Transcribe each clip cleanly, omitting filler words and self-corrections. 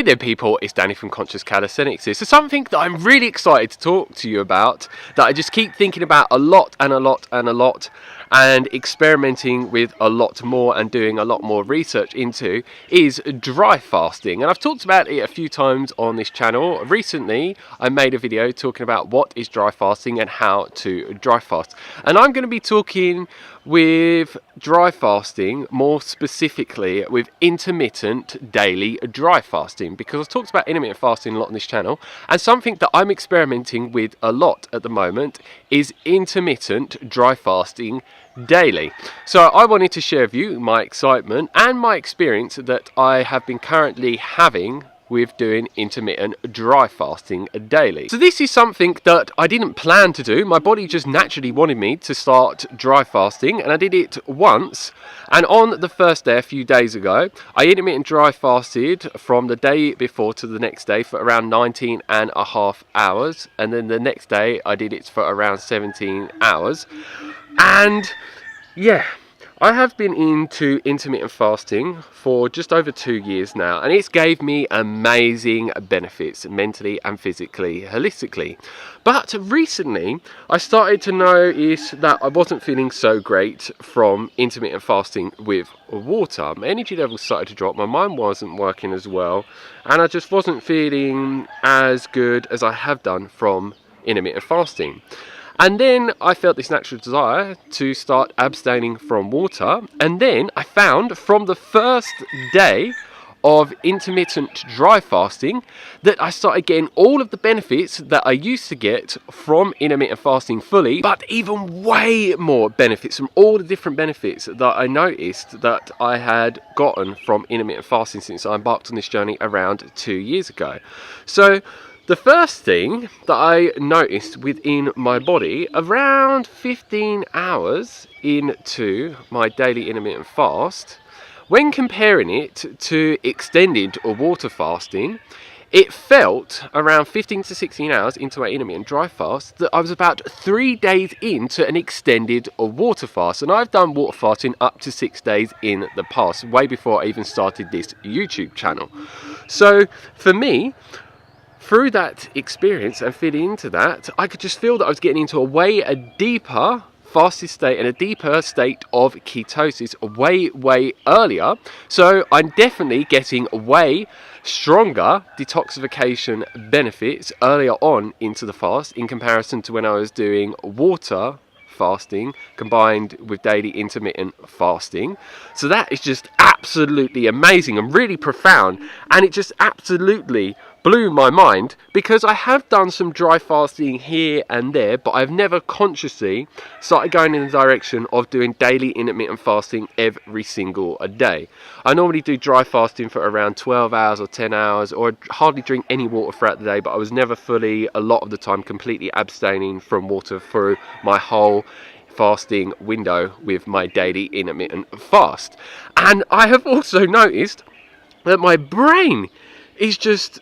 Hey there people, it's Danny from Conscious Calisthenics here. So something that I'm really excited to talk to you about, that I just keep thinking about a lot and experimenting with a lot more and doing a lot more research into, is dry fasting. And I've talked about it a few times on this channel. Recently I made a video talking about what is dry fasting and how to dry fast. And I'm going to be talking with dry fasting, more specifically with intermittent daily dry fasting, because I've talked about intermittent fasting a lot on this channel, and something that I'm experimenting with a lot at the moment is intermittent dry fasting daily. So I wanted to share with you my excitement and my experience that I have been currently having with doing intermittent dry fasting daily. So this is something that I didn't plan to do. My body just naturally wanted me to start dry fasting, and I did it once. And on the first day, a few days ago, I intermittent dry fasted from the day before to the next day for around 19.5 hours. And then the next day I did it for around 17 hours. And yeah, I have been into intermittent fasting for just over 2 years now, and it's gave me amazing benefits mentally and physically, holistically. But recently I started to notice that I wasn't feeling so great from intermittent fasting with water. My energy levels started to drop, my mind wasn't working as well, and I just wasn't feeling as good as I have done from intermittent fasting. And then I felt this natural desire to start abstaining from water. And then I found from the first day of intermittent dry fasting that I started getting all of the benefits that I used to get from intermittent fasting fully, but even way more benefits from all the different benefits that I noticed that I had gotten from intermittent fasting since I embarked on this journey around 2 years ago. So the first thing that I noticed within my body around 15 hours into my daily intermittent fast, when comparing it to extended or water fasting, it felt around 15 to 16 hours into my intermittent dry fast that I was about 3 days into an extended or water fast. And I've done water fasting up to 6 days in the past, way before I even started this YouTube channel. So for me, through that experience and fitting into that, I could just feel that I was getting into a deeper fasted state and a deeper state of ketosis way earlier. So I'm definitely getting way stronger detoxification benefits earlier on into the fast in comparison to when I was doing water fasting combined with daily intermittent fasting. So that is just absolutely amazing and really profound, and it just absolutely blew my mind, because I have done some dry fasting here and there, but I've never consciously started going in the direction of doing daily intermittent fasting every single day. I normally do dry fasting for around 12 hours or 10 hours, or hardly drink any water throughout the day, but I was never fully, a lot of the time, completely abstaining from water through my whole fasting window with my daily intermittent fast. And I have also noticed that my brain is just,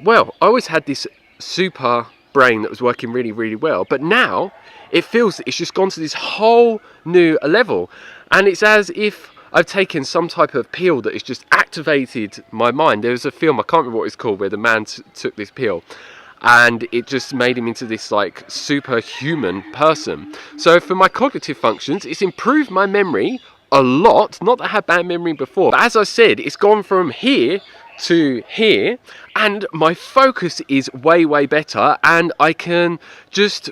well, I always had this super brain that was working really well, but now it feels that it's just gone to this whole new level, and it's as if I've taken some type of pill that has just activated my mind. There was a film, I can't remember what it's called, where the man took this pill and it just made him into this like superhuman person. So for my cognitive functions, it's improved my memory a lot. Not that I had bad memory before, but as I said, it's gone from here to here, and my focus is way better, and I can just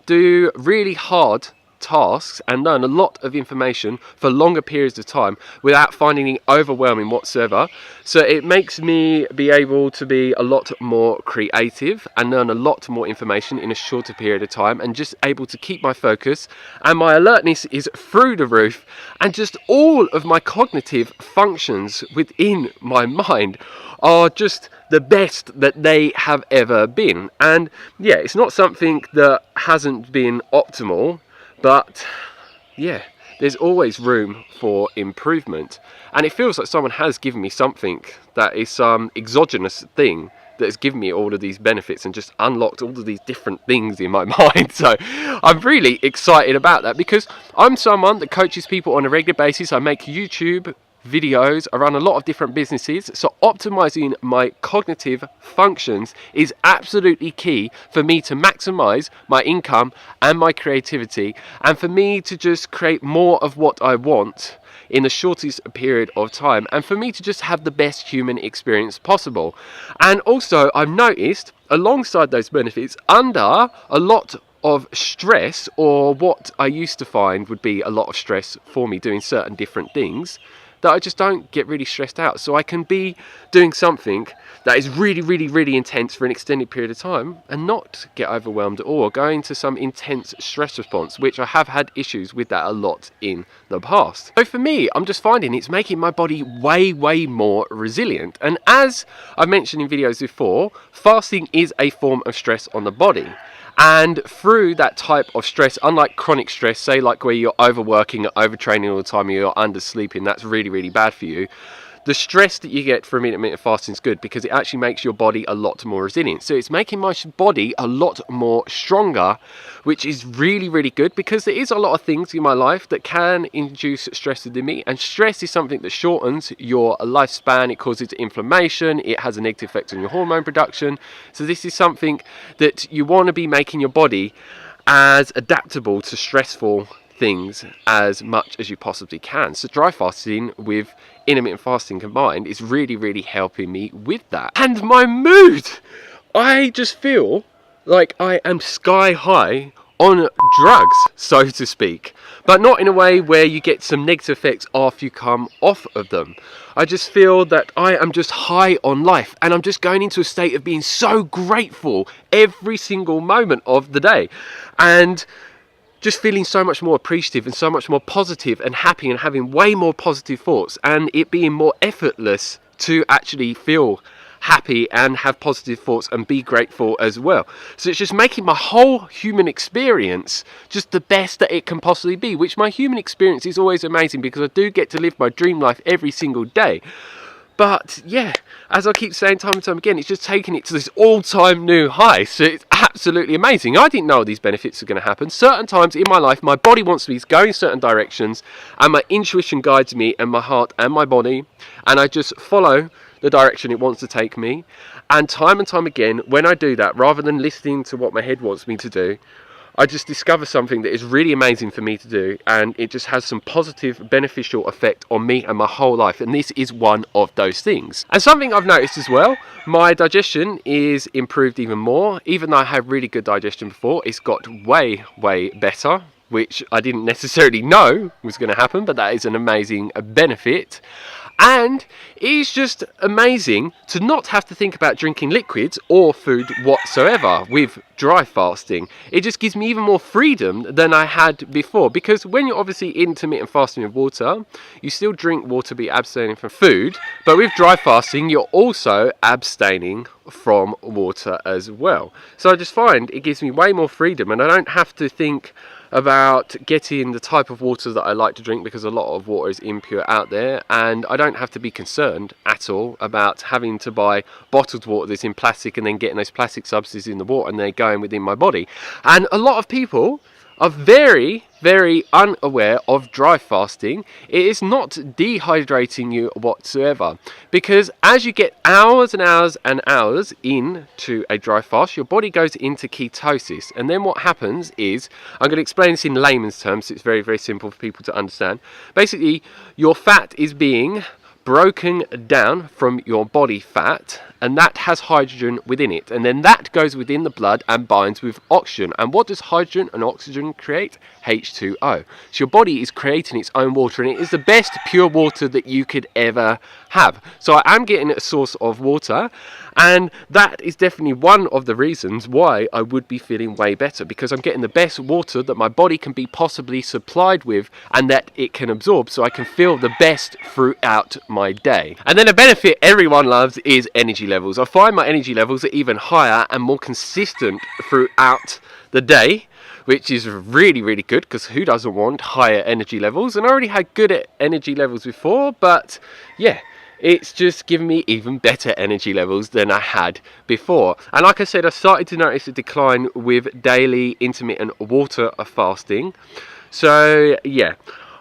do really hard tasks and learn a lot of information for longer periods of time without finding it overwhelming whatsoever. So it makes me be able to be a lot more creative and learn a lot more information in a shorter period of time, and just able to keep my focus, and my alertness is through the roof, and just all of my cognitive functions within my mind are just the best that they have ever been. And yeah, it's not something that hasn't been optimal, but yeah, there's always room for improvement, and it feels like someone has given me something that is some exogenous thing that has given me all of these benefits and just unlocked all of these different things in my mind. So I'm really excited about that, because I'm someone that coaches people on a regular basis. I make YouTube videos, I run a lot of different businesses, so optimizing my cognitive functions is absolutely key for me to maximize my income and my creativity, and for me to just create more of what I want in the shortest period of time, and for me to just have the best human experience possible. And also, I've noticed alongside those benefits, under a lot of stress, or what I used to find would be a lot of stress for me doing certain different things, that I just don't get really stressed out. So I can be doing something that is really, really, really intense for an extended period of time and not get overwhelmed at all, or go into some intense stress response, which I have had issues with that a lot in the past. So for me, I'm just finding it's making my body way, way more resilient. And as I've mentioned in videos before, fasting is a form of stress on the body. And through that type of stress, unlike chronic stress, say like where you're overworking, overtraining all the time, you're undersleeping, that's really, really bad for you. The stress that you get from intermittent fasting is good because it actually makes your body a lot more resilient. So it's making my body a lot more stronger, which is really, really good, because there is a lot of things in my life that can induce stress within me. And stress is something that shortens your lifespan. It causes inflammation. It has a negative effect on your hormone production. So this is something that you want to be making your body as adaptable to stressful things as much as you possibly can. So dry fasting with intermittent fasting combined is really, really helping me with that. And my mood, I just feel like I am sky high on drugs, so to speak, but not in a way where you get some negative effects after you come off of them. I just feel that I am just high on life, and I'm just going into a state of being so grateful every single moment of the day, and just feeling so much more appreciative and so much more positive and happy, and having way more positive thoughts, and it being more effortless to actually feel happy and have positive thoughts and be grateful as well. So it's just making my whole human experience just the best that it can possibly be, which my human experience is always amazing because I do get to live my dream life every single day. But yeah, as I keep saying time and time again, it's just taking it to this all-time new high. So it's absolutely amazing. I didn't know these benefits are going to happen. Certain times in my life, my body wants me to go in certain directions, and my intuition guides me, and my heart and my body, and I just follow the direction it wants to take me. And time again, when I do that, rather than listening to what my head wants me to do, I just discover something that is really amazing for me to do, and it just has some positive beneficial effect on me and my whole life, and this is one of those things. And something I've noticed as well, my digestion is improved even more. Even though I had really good digestion before, it's got way, way better, which I didn't necessarily know was going to happen, but that is an amazing benefit. And it's just amazing to not have to think about drinking liquids or food whatsoever with dry fasting. It just gives me even more freedom than I had before, because when you're obviously intermittent fasting with water, you still drink water, be abstaining from food, but with dry fasting you're also abstaining from water as well. So I just find it gives me way more freedom, and I don't have to think about getting the type of water that I like to drink, because a lot of water is impure out there, and I don't have to be concerned at all about having to buy bottled water that's in plastic and then getting those plastic substances in the water and they're going within my body. And a lot of people are very, very unaware of dry fasting. It is not dehydrating you whatsoever, because as you get hours and hours and hours into a dry fast, your body goes into ketosis, and then what happens is, I'm going to explain this in layman's terms so it's very, very simple for people to understand. Basically, your fat is being broken down from your body fat, and that has hydrogen within it, and then that goes within the blood and binds with oxygen. And what does hydrogen and oxygen create? H2O. So your body is creating its own water, and it is the best pure water that you could ever have. So I am getting a source of water, and that is definitely one of the reasons why I would be feeling way better, because I'm getting the best water that my body can be possibly supplied with and that it can absorb, so I can feel the best throughout my day. And then a benefit everyone loves is energy levels. I find my energy levels are even higher and more consistent throughout the day, which is really, really good, because who doesn't want higher energy levels? And I already had good energy levels before, but yeah, it's just given me even better energy levels than I had before. And like I said, I started to notice a decline with daily intermittent water fasting. So yeah,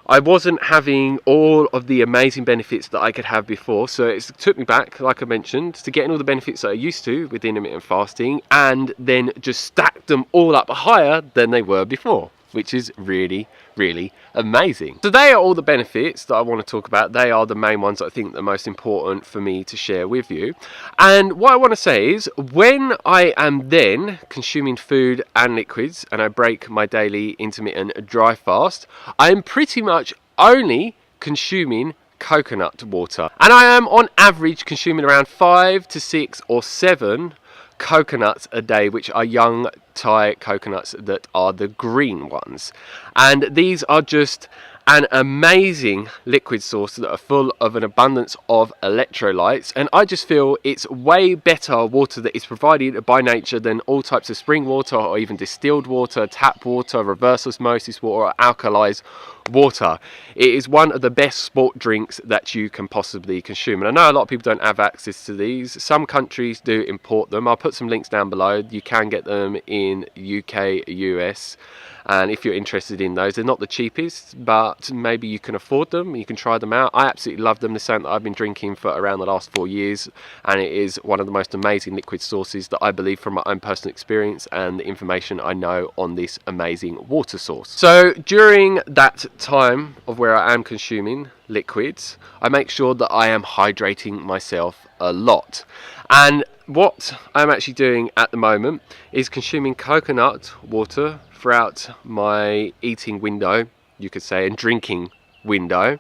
I wasn't having all of the amazing benefits that I could have before. So it took me back, like I mentioned, to getting all the benefits that I used to with intermittent fasting, and then just stacked them all up higher than they were before, which is really, really amazing. So they are all the benefits that I want to talk about. They are the main ones that I think are the most important for me to share with you. And what I want to say is, when I am then consuming food and liquids and I break my daily intermittent dry fast, I'm pretty much only consuming coconut water, and I am on average consuming around 5 to 6 or 7 coconuts a day, which are young Thai coconuts that are the green ones. And these are just an amazing liquid source that are full of an abundance of electrolytes, and I just feel it's way better water that is provided by nature than all types of spring water or even distilled water, tap water, reverse osmosis water, or alkalized water. It is one of the best sport drinks that you can possibly consume, and I know a lot of people don't have access to these. Some countries do import them. I'll put some links down below. You can get them in UK, US, and if you're interested in those, they're not the cheapest, but maybe you can afford them. You can try them out. I absolutely love them. The same that I've been drinking for around the last 4 years, and it is one of the most amazing liquid sources that I believe, from my own personal experience and the information I know on this amazing water source. So during that time of where I am consuming liquids, I make sure that I am hydrating myself a lot. And what I'm actually doing at the moment is consuming coconut water throughout my eating window, you could say, and drinking window,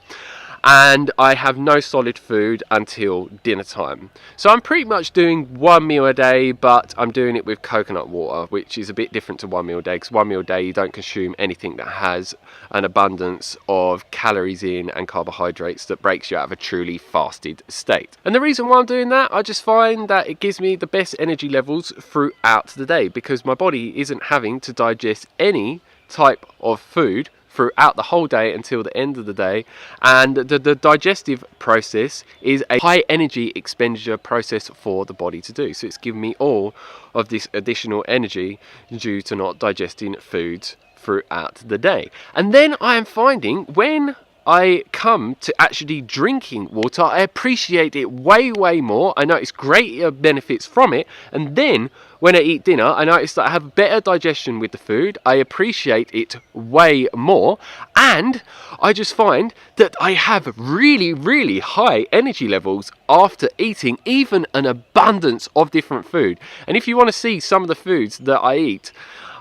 and I have no solid food until dinner time. So I'm pretty much doing 1 meal a day, but I'm doing it with coconut water, which is a bit different to 1 meal a day, because 1 meal a day you don't consume anything that has an abundance of calories in and carbohydrates that breaks you out of a truly fasted state. And the reason why I'm doing that, I just find that it gives me the best energy levels throughout the day, because my body isn't having to digest any type of food throughout the whole day until the end of the day, and the digestive process is a high energy expenditure process for the body to do. So it's giving me all of this additional energy due to not digesting foods throughout the day. And then I am finding, when I come to actually drinking water, I appreciate it way more. I notice greater benefits from it, and then when I eat dinner, I notice that I have better digestion with the food. I appreciate it way more, and I just find that I have really high energy levels after eating even an abundance of different food. And if you want to see some of the foods that I eat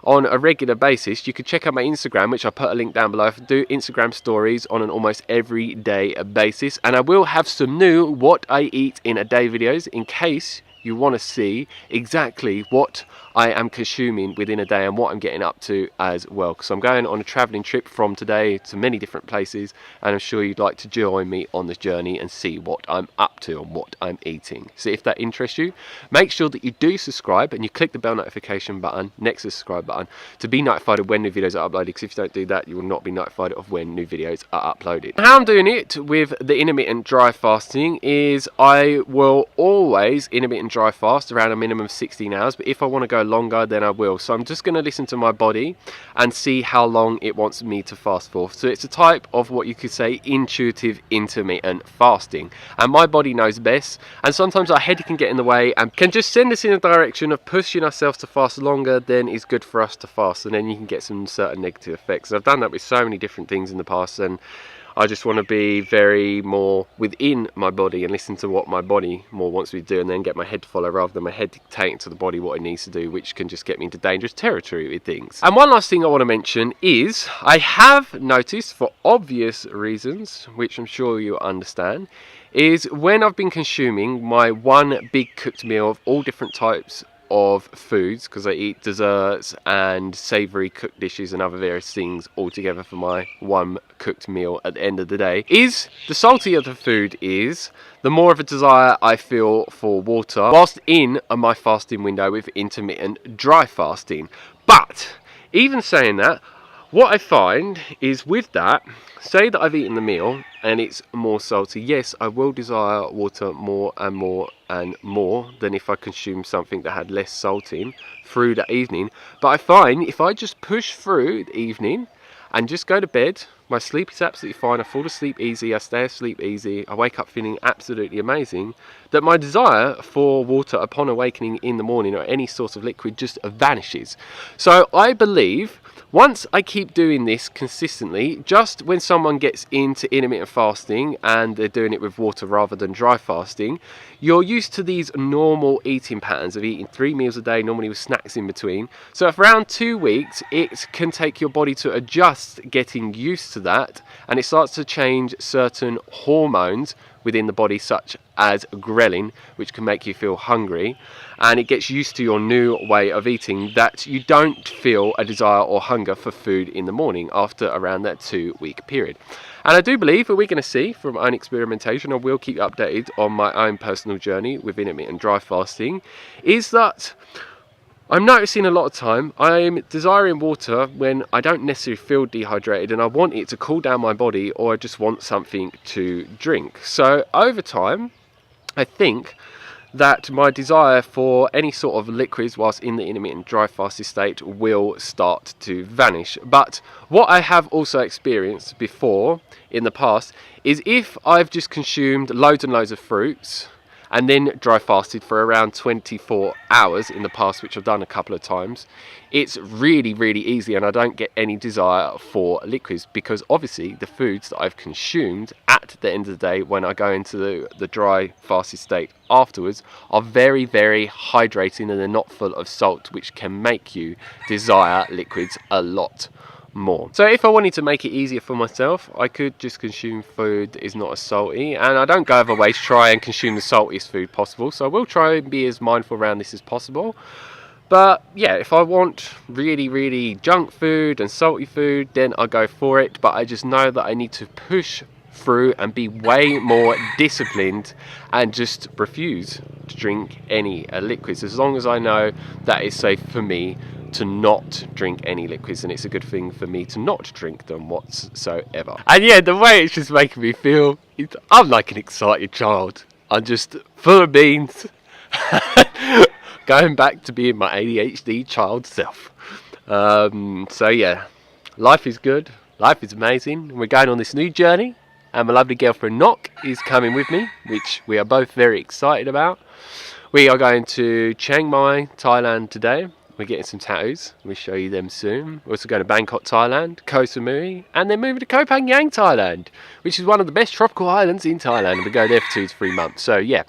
on a regular basis, you could check out my Instagram, which I'll put a link down below. I do Instagram stories on an almost everyday basis, and I will have some new what I eat in a day videos in case you want to see exactly what I am consuming within a day and what I'm getting up to as well, because I'm going on a traveling trip from today to many different places, and I'm sure you'd like to join me on this journey and see what I'm up to and what I'm eating. So if that interests you, make sure that you do subscribe and you click the bell notification button next to the subscribe button to be notified of when new videos are uploaded, because if you don't do that, you will not be notified of when new videos are uploaded. How I'm doing it with the intermittent dry fasting is I will always intermittent dry fast around a minimum of 16 hours, but if I want to go longer, then I will. So I'm just going to listen to my body and see how long it wants me to fast for. So it's a type of what you could say intuitive intermittent fasting, and my body knows best, and sometimes our head can get in the way and can just send us in a direction of pushing ourselves to fast longer than is good for us to fast, and then you can get some certain negative effects. I've done that with so many different things in the past, and I just want to be very more within my body and listen to what my body more wants me to do, and then get my head to follow rather than my head dictating to the body what it needs to do, which can just get me into dangerous territory with things. And one last thing I want to mention is I have noticed, for obvious reasons, which I'm sure you understand, is when I've been consuming my one big cooked meal of all different types of foods, because I eat desserts and savoury cooked dishes and other various things all together for my one cooked meal at the end of the day, is the saltier the food is, the more of a desire I feel for water whilst in my fasting window with intermittent dry fasting. But even saying that, what I find is with that, say that I've eaten the meal and it's more salty, yes, I will desire water more and more and more than if I consumed something that had less salt in through the evening. But I find if I just push through the evening and just go to bed. My sleep is absolutely fine. I fall asleep easy. I stay asleep easy. I wake up feeling absolutely amazing. That my desire for water upon awakening in the morning, or any source of liquid, just vanishes. So I believe once I keep doing this consistently, just when someone gets into intermittent fasting and they're doing it with water rather than dry fasting, you're used to these normal eating patterns of eating 3 meals a day, normally with snacks in between. So for around 2 weeks, it can take your body to adjust getting used to that, and it starts to change certain hormones within the body, such as ghrelin, which can make you feel hungry, and it gets used to your new way of eating, that you don't feel a desire or hunger for food in the morning after around that 2-week period. And I do believe that we're going to see from my own experimentation, I will keep you updated on my own personal journey with intermittent dry fasting, is that I'm noticing a lot of time I'm desiring water when I don't necessarily feel dehydrated and I want it to cool down my body, or I just want something to drink. So over time, I think that my desire for any sort of liquids whilst in the intermittent dry fasting state will start to vanish. But what I have also experienced before in the past is if I've just consumed loads and loads of fruits and then dry fasted for around 24 hours in the past, which I've done a couple of times, it's really, really easy and I don't get any desire for liquids, because obviously the foods that I've consumed at the end of the day when I go into the dry fasted state afterwards are very, very hydrating, and they're not full of salt, which can make you desire liquids a lot more. So if I wanted to make it easier for myself, I could just consume food that is not as salty, and I don't go over way to try and consume the saltiest food possible, so I will try and be as mindful around this as possible. But yeah, if I want really, really junk food and salty food, then I'll go for it. But I just know that I need to push through and be way more disciplined and just refuse to drink any liquids, as long as I know that it's safe for me to not drink any liquids, and it's a good thing for me to not drink them whatsoever. And yeah, the way it's just making me feel, I'm like an excited child. I'm just full of beans. Going back to being my ADHD child self. So yeah, life is good, life is amazing. We're going on this new journey, and my lovely girlfriend Nock is coming with me, which we are both very excited about. We are going to Chiang Mai, Thailand today. We're getting some tattoos. We'll show you them soon. We're also going to Bangkok, Thailand, Koh Samui, and then moving to Koh Phangan, Thailand, which is one of the best tropical islands in Thailand. We go there for 2 to 3 months. So yeah,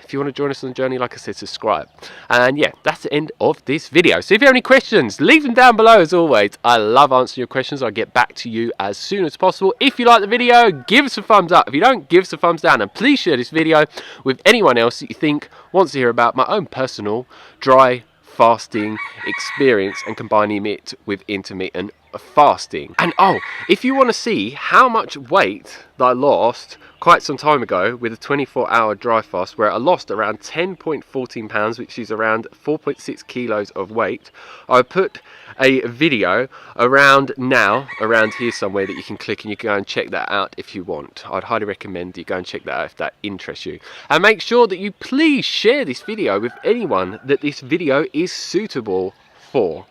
if you want to join us on the journey, like I said, subscribe. And yeah, that's the end of this video. So if you have any questions, leave them down below as always. I love answering your questions. I'll get back to you as soon as possible. If you like the video, give us a thumbs up. If you don't, give us a thumbs down. And please share this video with anyone else that you think wants to hear about my own personal dry fasting experience and combining it with intermittent fasting. And oh, if you want to see how much weight that I lost quite some time ago with a 24-hour dry fast, where I lost around 10.14 pounds, which is around 4.6 kilos of weight, I put a video around here somewhere that you can click, and you can go and check that out if you want. I'd highly recommend you go and check that out if that interests you. And make sure that you please share this video with anyone that this video is suitable for.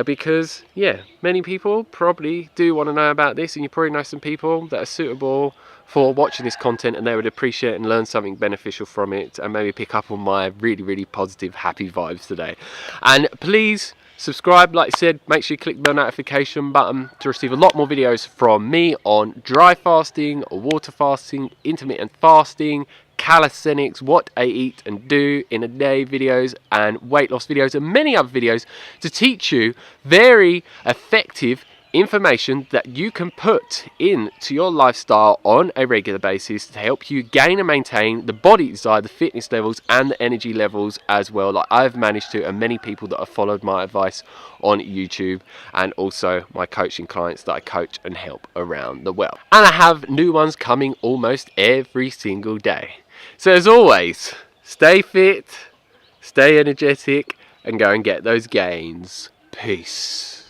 Because yeah, many people probably do want to know about this, and you probably know some people that are suitable for watching this content, and they would appreciate and learn something beneficial from it, and maybe pick up on my really, really positive, happy vibes today. And please subscribe, like I said, make sure you click the bell notification button to receive a lot more videos from me on dry fasting, water fasting, intermittent fasting, calisthenics, what I eat and do in a day videos, and weight loss videos, and many other videos to teach you very effective information that you can put into your lifestyle on a regular basis to help you gain and maintain the body desire, the fitness levels, and the energy levels as well, like I've managed to, and many people that have followed my advice on YouTube, and also my coaching clients that I coach and help around the world. And I have new ones coming almost every single day. So as always, stay fit, stay energetic, and go and get those gains. Peace.